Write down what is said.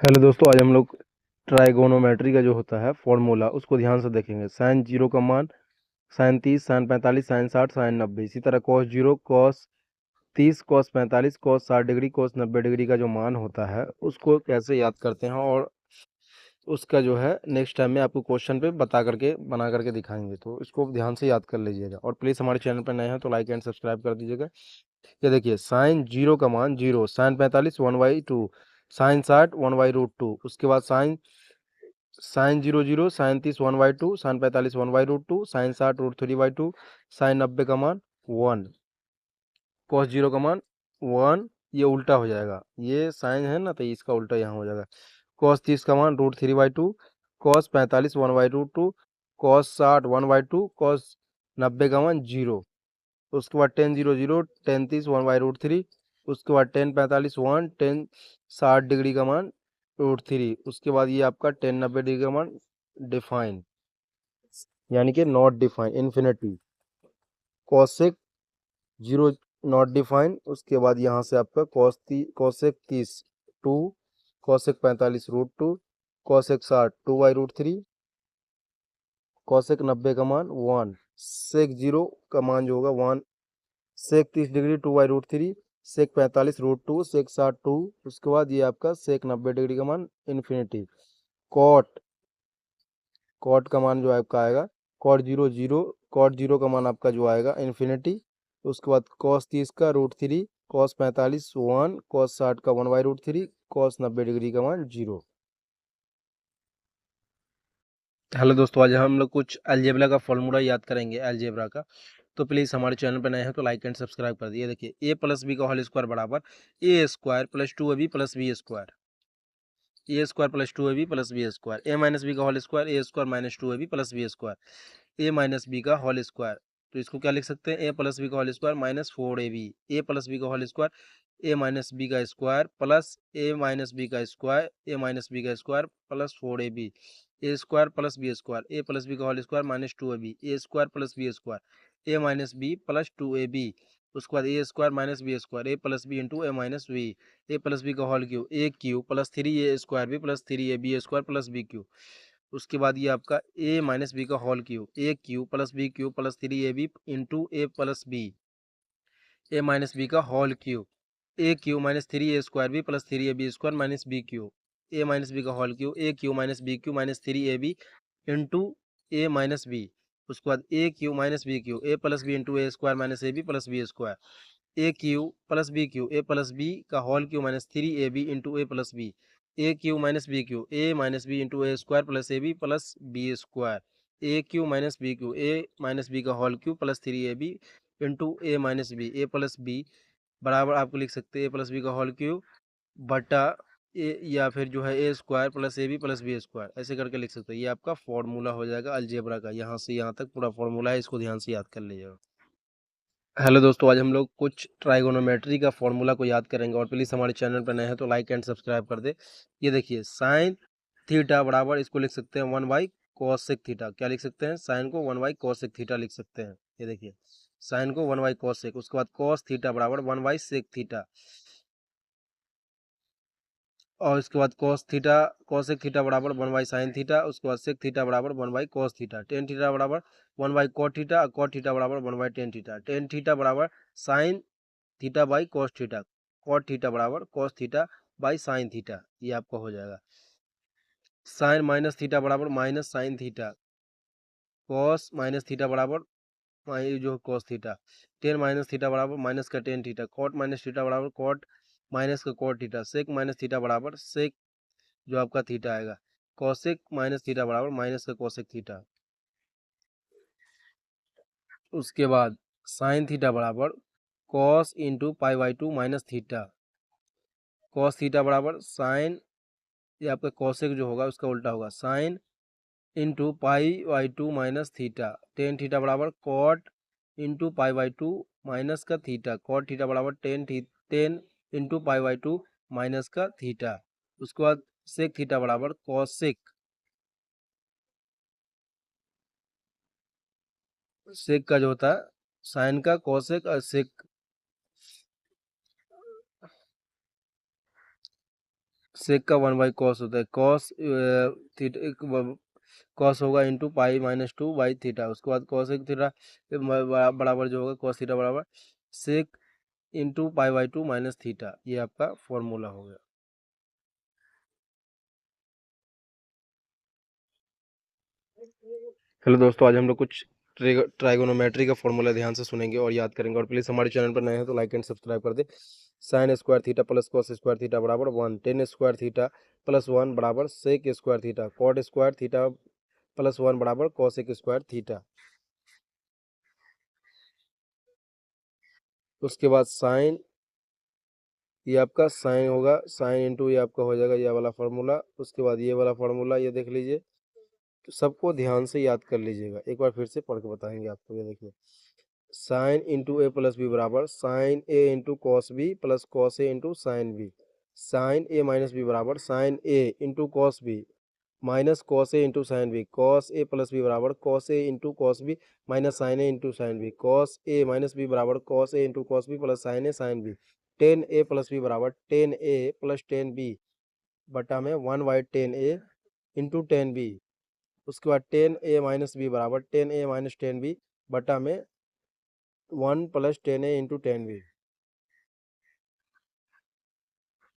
Hello दोस्तों, आज हम लोग ट्राइगोनोमेट्री का जो होता है फॉर्मूला उसको ध्यान से देखेंगे। साइन जीरो का मान साइन 30, साइन 45, साइन 60, साइन 90। इसी तरह cos zero, cos 30, cos 45, cos 60 degree, cos 90 degree का जो मान होता है उसको कैसे याद करते हैं, और उसका जो है नेक्स्ट टाइम में आपको क्वेश्चन पे बना करके दिखाएंगे। तो इसको ध्यान से याद कर लीजिएगा, और प्लीज़ हमारे चैनल पर नए हैं तो लाइक एंड सब्सक्राइब कर दीजिएगा। ये देखिए, साइन जीरो का मान जीरो, साइन 45 1/2, साइन 60 1/√2। उसके बाद sine zero zero, sine 30 1/2, sine 45 1/√2, sine 60 √3/2, sine 90 का मान 1, कॉस जीरो का मान 1। ये उल्टा हो जाएगा, ये साइन है ना, तो इसका उल्टा यहाँ हो जाएगा। कॉस 30 का मान √3/2, कॉस 45 1/√2, कॉस 60 1/2, कॉस 90 का मान 0। उसके बाद टेन जीरो जीरो, टेन 30 1/√3। उसके बाद टेन 45 1, टेन 60 डिग्री का मान √3। उसके बाद ये आपका टेन 90 डिग्री का मान डिफाइन, यानी कि not define, infinity. Cosec zero not define. उसके बाद यहाँ से आपका कॉसेक 30 2, कॉसेक 45 √2, कॉसेक 60 2/√3, कॉसेक 90 का मान 1, सेक जीरो का मान जो होगा 1, सेक 30 डिग्री 2/√3, सेक 45 √2, सेक 60 2। उसके बाद ये आपका सेक 90 डिग्री का मान इन्फिनिटी। कॉट कॉट का मान जो आपका आएगा cot zero zero, cot zero का मान आपका जो आएगा इन्फिनिटी। उसके बाद कॉस 30 का √3, कॉस 45 1, कॉस 60 का 1/√3, कॉस 90 डिग्री का मान 0। हेलो दोस्तों, आज हम लोग कुछ अलजेब्रा का फॉर्मूला याद करेंगे, अलजेब्रा का। तो प्लीज़ हमारे चैनल पर नए हैं तो लाइक एंड सब्सक्राइब कर दिए। देखिए, ए प्लस बी का होल स्क्वायर बराबर A square plus 2ab plus B square, A square plus 2ab plus B square. A minus B का whole square A square minus 2ab plus B square. A minus B का whole square, तो इसको क्या लिख सकते हैं, A plus B का whole square minus 4ab। A plus B का whole square A minus B का स्क्वायर प्लस ए माइनस बी का स्क्वायर, ए माइनस बी का square plus 4ab। A square plus B square, A plus B का whole square minus 2ab, A square plus B square, A minus B plus 2ab। उसके बाद A square minus B square, A plus B into A minus B, A plus B का whole cube, A cube plus 3 A square B plus 3 A B square plus B Q. उसके बाद ये आपका A minus B का whole cube, A cube plus B cube plus 3ab into A plus B, A minus B का whole cube, A cube minus 3 A square B plus 3ab square minus B cube, A minus B का whole cube, A cube minus B cube minus 3ab into A minus B. उसके बाद A cube minus B cube, A plus B into A square minus A B plus B square, A cube plus B cube, A plus B का whole cube minus 3ab into A plus B, A cube minus B cube, A minus B into A square plus A B plus B square, A cube minus B cube, A minus B का whole cube plus 3ab into A minus B, A plus B बराबर आपको लिख सकते हैं A plus B का whole Q बटा A, या फिर जो है A square plus A B plus B square, ऐसे करके लिख सकते हैं। ये आपका फॉर्मूला हो जाएगा अलजेब्रा का, यहाँ से यहाँ तक पूरा फॉर्मूला है, इसको ध्यान से याद कर लीजिएगा। हेलो दोस्तों, आज हम लोग कुछ ट्राइगोनोमेट्री का फॉर्मूला को याद करेंगे, और प्लीज़ हमारे चैनल पर नए हैं तो लाइक एंड सब्सक्राइब कर दे। ये देखिए, साइन थीटा बराबर इसको लिख सकते हैं 1/cos थीटा। क्या लिख सकते हैं, साइन को 1/cos थीटा लिख सकते हैं। ये देखिए, साइन को 1/cos, उसके बाद cos थीटा बराबर 1/sec थीटा, और इसके बाद cosec थीटा बराबर 1/sin थीटा। उसके बाद sec थीटा बराबर 1/cos थीटा। टेन थीटा बराबर 1/cot थीटा, और cot थीटा बराबर 1/tan थीटा। टेन थीटा बराबर sin theta by cos theta, cot theta बराबर cos theta by sine theta. ये आपका हो जाएगा। साइन माइनस थीटा बराबर minus sine theta, cos minus theta बराबर जो cos theta, tan minus theta बराबर माइनस का tan theta, cot minus theta बराबर कॉट माइनस का cot theta, sec minus theta बराबर सेक जो आपका थीटा आएगा, कॉसेक माइनस थीटा बराबर माइनस का कॉसेक थीटा। उसके बाद साइन थीटा बराबर कॉस इंटू पाई/2 माइनस थीटा, कॉस थीटा बराबर साइन, ये आपका कॉसेक जो होगा उसका उल्टा होगा, साइन इंटू पाई/2 माइनस थीटा। टेन थीटा बराबर कॉट इंटू पाई/2 माइनस का थीटा, कॉट थीटा बराबर टेन इंटू पाई/2 माइनस का थीटा। उसके बाद सेक थीटा बराबर कॉसेक, सेक का जो होता है साइन का कॉसेक और सेक, सेक का 1/cos होता है, कॉस थीटा कॉस होगा इंटू पाई माइनस 2/थीटा। उसके बाद कॉस एक थीटा बराबर जो होगा कॉस थीटा बराबर सेक इंटू पाई/2 माइनस थीटा। ये आपका फॉर्मूला हो गया। हेलो दोस्तों, आज हम लोग कुछ ट्राइगोनोमेट्री का फॉर्मूला ध्यान से सुनेंगे और याद करेंगे। और प्लीज़ हमारे चैनल पर नए हैं तो लाइक एंड सब्सक्राइब कर दे। Sine square theta plus cos square theta बराबर 1, टेन स्क्वायर थीटा प्लस 1 बराबर sec square theta, cot square theta plus 1 बराबर कॉसेक स्क्वायर थीटा। उसके बाद साइन, ये आपका साइन होगा, साइन इंटू ये आपका हो जाएगा ये वाला फार्मूला। उसके बाद ये वाला फार्मूला, ये देख लीजिए। तो सबको ध्यान से याद कर लीजिएगा, एक बार फिर से पढ़ के बताएंगे आपको। ये देखिए, sine into A plus B बराबर sine A into cos B plus cos A into sine B. Sine A minus B बराबर sine A into cos B minus cos A into sine B. Cos A plus B बराबर cos A into cos B minus sine A into sine B. Cos A minus B बराबर cos A into cos B plus sine A sine B. Tan A plus B बराबर ten ए plus ten B बटा में 1/10 ए into ten B. उसके बाद ten ए minus B बराबर ten ए minus ten B बटा में 1 + 10a into 10b।